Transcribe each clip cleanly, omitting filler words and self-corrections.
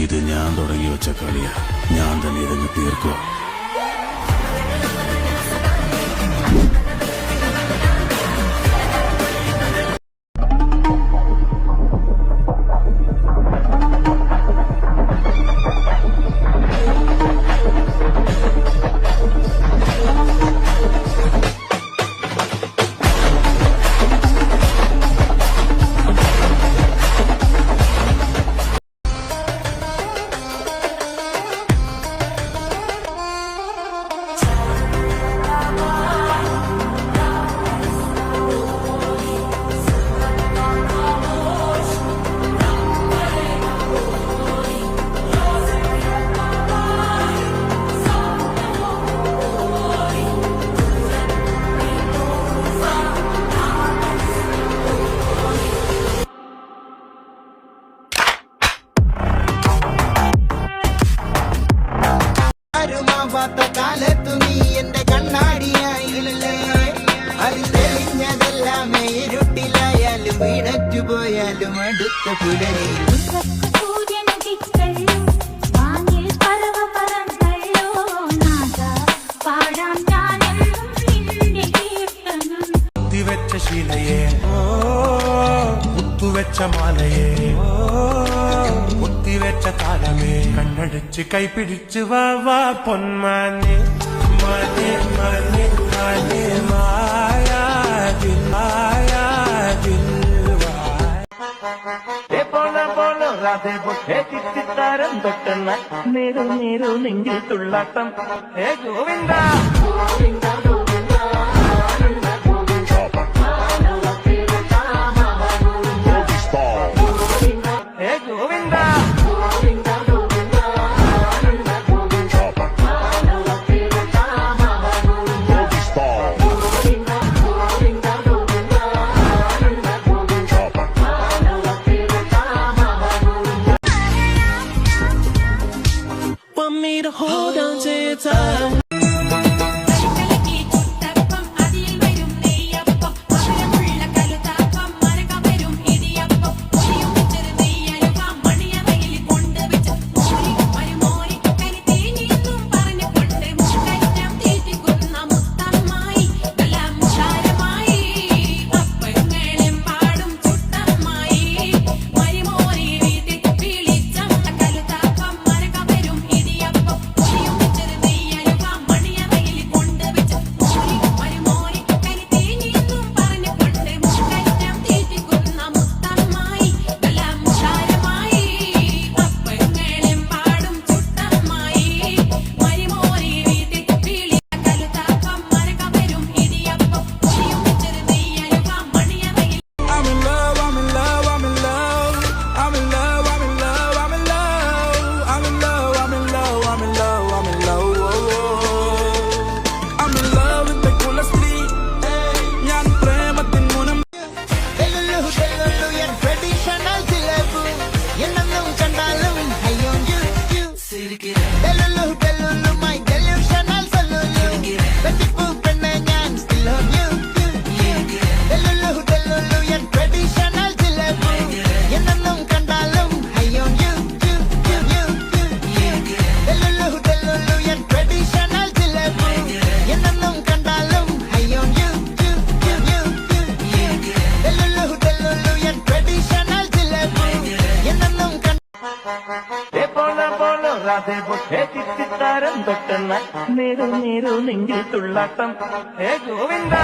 ഇത് ഞാൻ തുടങ്ങി വെച്ച കളിയാ. ഞാൻ തന്നെ ഇതങ്ങ് തീർക്കുക. കാലത്തു നീ എന്റെ കണ്ണാടിയായില്ലേ, അത് തെളിഞ്ഞതെല്ലാമേ ഇരുട്ടിലായാലും വീണറ്റുപോയാലും അടുത്ത പുലരി വെച്ച ശീലയെ മുത്തുവെച്ച മാലയെ മുത്തിവെച്ച താരമേ കണ്ണടിച്ച് കൈപിടിച്ച് വാ വാ പൊന്മാനെ മാനെ മാനെ മാനെ മായാവിൻ മായാവിൻ രാധേ പൊട്ടേ ചിത്തിത്താരം തൊട്ടെന്ന നേരു നേരു നെഞ്ചിൽ തുള്ളാട്ടം ഹേ Govinda Want me to hold on to your time. Radhe പൊട്ടേ ചിത്തിത്താരം തൊട്ടെന്ന നേരു നേരു നെഞ്ചിൽ തുള്ളാട്ടം ഹേ ഗോവിന്ദ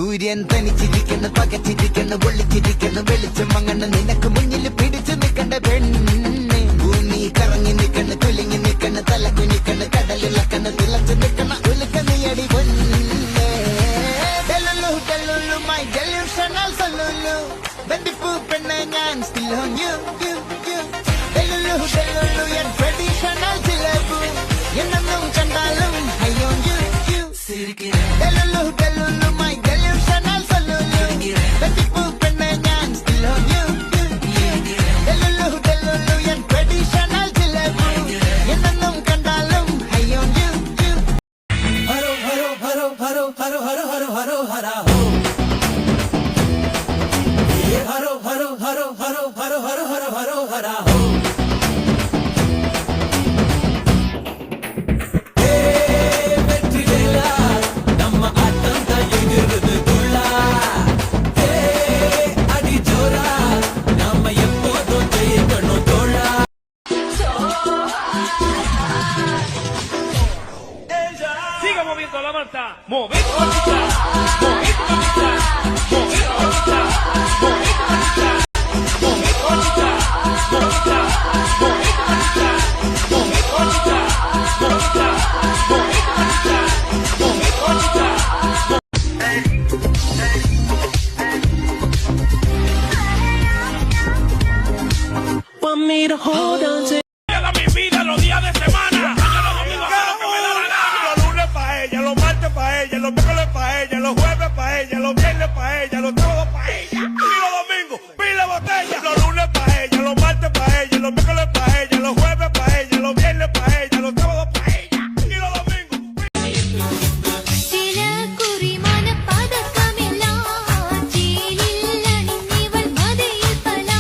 സൂര്യൻ തനിച്ചിരിക്കുന്നു പകച്ചിരിക്കുന്നു പൊള്ളിച്ചിരിക്കുന്നു വെളിച്ചം മങ്ങണ് നിനക്ക് മുന്നിൽ പിടിച്ചു നിൽക്കണ്ട പെണ്ണെ ഭൂമി കറങ്ങി നിൽക്കണ് കുലുങ്ങി നിൽക്കണ് തല കുനിക്കണ് കടലിളക്കണ് തിളച്ചു നിൽക്കണ ഉലുക്ക നീയടി പൊന്നെ ഡെലുലു ഡെലുലു മൈ ഡെലൂഷണൽ സൊല്ലുലു ബന്ദിപ്പൂ പെണ്ണെ ഞാൻ still on you delulu delulu എൻ ട്രഡീഷണൽ ജിലേബു എന്നും കണ്ടാലും I on you delulu delulu my delusional സൊല്ലുലു ബന്ദിപ്പൂ പെണ്ണെ ഞാൻ still on you delulu delulu എൻ ട്രഡീഷണൽ ജിലേബു എന്നും കണ്ടാലും I on you हरो हरो हरो हरो हरो हरो हरो हरो हरा हो ये हरो हरो हरो हरो हरो हरो हरो हरो हरा हो हे വെற்றிവേല നമ്മ ആട്ടന്ത എങ്ങിരുത് തുള്ള ഹേ അടി ജോര നമ്മ എപ്പോഴും ജയിക്കണു തോള Siga moviendo la manta. Moviendo la manta. Moviendo la manta. Moviendo la manta. Moviendo la manta. Moviendo la manta. Moviendo la manta. Moviendo la manta. Moviendo la manta. Moviendo la manta. Want me to hold on to Mi vida los días de semana. Los domingos hago lo que me da la gana. Los lunes pa' ella, los martes pa' ella, los miércoles pa' ella, los jueves pa' ella, los viernes pa' ella, los sábados pa' ella. Y los domingos, pila botella. Los lunes pa' ella, los martes pa' ella, los miércoles pa' ella, los jueves pa' ella, los viernes pa' ella, los sábados pa' ella. Y los domingos. ചില കുറിമാന പതക്കമെല്ലാം ചേലിൽ അണിഞ്ഞിവൾ മതയിൽ പലാ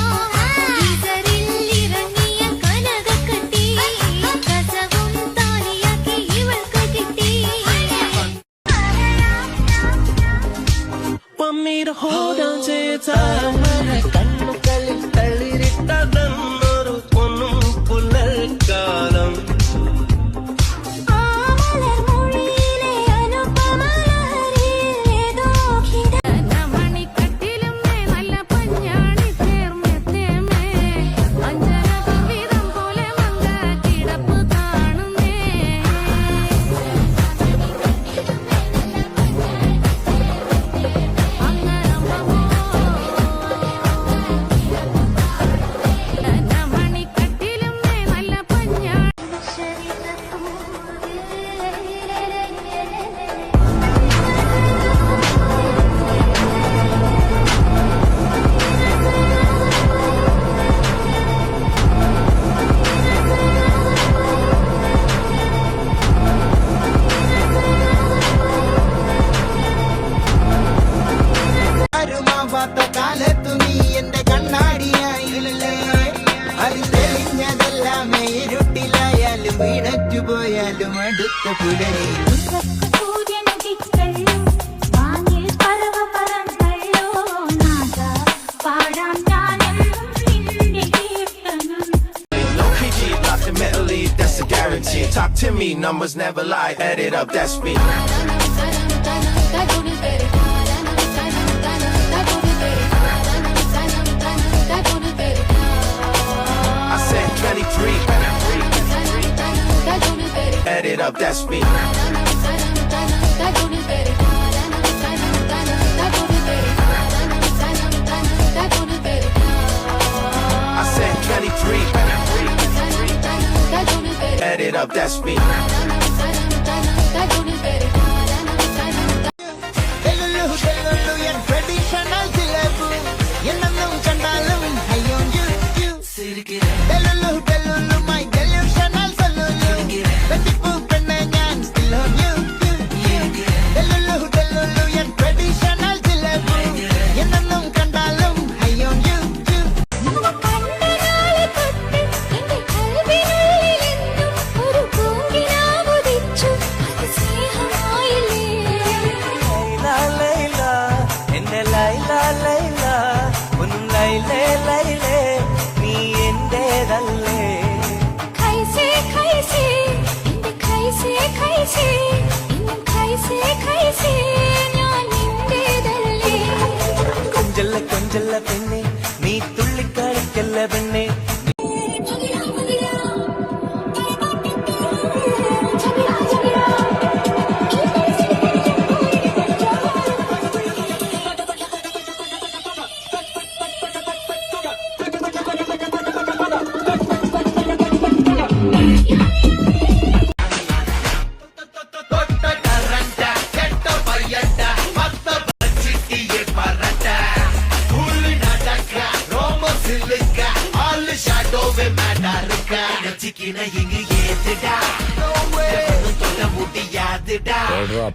ഈസറിൽ ഇറങ്ങിയ കനകക്കട്ടി കസവും താലിയാക്കി ഇവൾക്ക് കിട്ടി Want me to hold on to your time കണ്ണുകളിൽ തളിരിട്ടതെന്നൊരു പൊന്നും പുലർക്കാലം ആ മലർമൊഴിയിലെ അനുപമലഹരിയിൽ ഏതോ മണിക്കട്ടിലും നല്ല പഞ്ഞാണി ചേർന്നെത്തേമേ അഞ്ചര കവിതം പോലെ മങ്ക കിടപ്പ് കാണുന്നേ മണിക്കട്ടിലും നല്ല പഞ്ഞാണി ആരുമാവാത്ത കാലത്തു നീ എന്റെ കണ്ണാടിയായില്ലേ അത് തെളിഞ്ഞതെല്ലാമേ ഇരുട്ടിലായാലും വീണറ്റു പോയാലും അടുത്ത പുലരി സൂര്യനുദിച്ചല്ലോ വാനിൽ പറവ പറന്നല്ലോ നാദ പാടാം ഞാനെന്നും നിന്റെ കീർത്തനം No PG, nothing mentally, that's a guarantee. Talk to me, numbers never lie. Add it up, that's me. I said 23. Add it up, that's me. I said 23. Add it up, that's me. Delulu delulu എൻ traditional ജിലേബു എന്നും കണ്ടാലും I on you delulu delulu my delusional സൊല്ലുലു ബന്ദിപ്പൂ പെണ്ണെ ഞാൻ still on you delulu delulu എൻ traditional ജിലേബു എന്നും കണ്ടാലും I on you കണ്ടനാളെ തൊട്ട് എന്റെ കൽവിനുള്ളിലെന്നും ഒരു പൂങ്കിനാവുദിച്ചു അത് സ്നേഹമായില്ലേ ലൈല എന്റെ ലൈല ലൈല ഒന്നും ലൈലേ ലൈലേ നീ എന്റേതല്ലേ കൈസേ കൈസേ എന്റെ കൈസേ കൈസേ ഇന്നും കൈസേ കൈസേ ഞാൻ നിന്റേതല്ലേ പെണ്ണെ നീ തുള്ളിക്കളിക്കല്ല പെണ്ണെ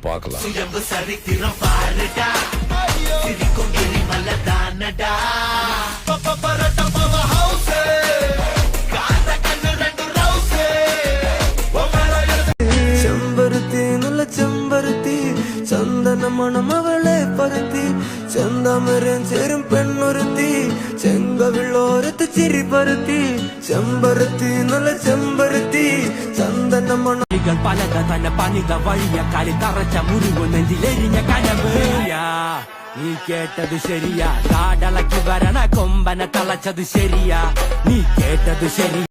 பார்க்கலாம் சுயம்பு சரித்திரம் பாருடா சிரிக்கும் எரிமல தானடா ചെമ്പരുത്തി നല്ല ചെമ്പരുത്തി ചന്ദന മണം അവളെ പരത്തി ചെന്താമരം ചേരും പെണ്ണൊരുത്തി ചെങ്കവിള്ളോരത്ത് ചിരി പരത്തി ചെമ്പരുത്തി നല്ല ചെമ്പരുത്തി ചന്ദന മണം പലക തന്നെ പണിത വഴിയ കളി തറച്ച മുറിവ് നെഞ്ചിലെരിഞ്ഞ കനവ് നീ കേട്ടത് ശരിയാ കാടളക്കി വരണ കൊമ്പനെ തളച്ചത് ശരിയാ നീ കേട്ടത് ശരി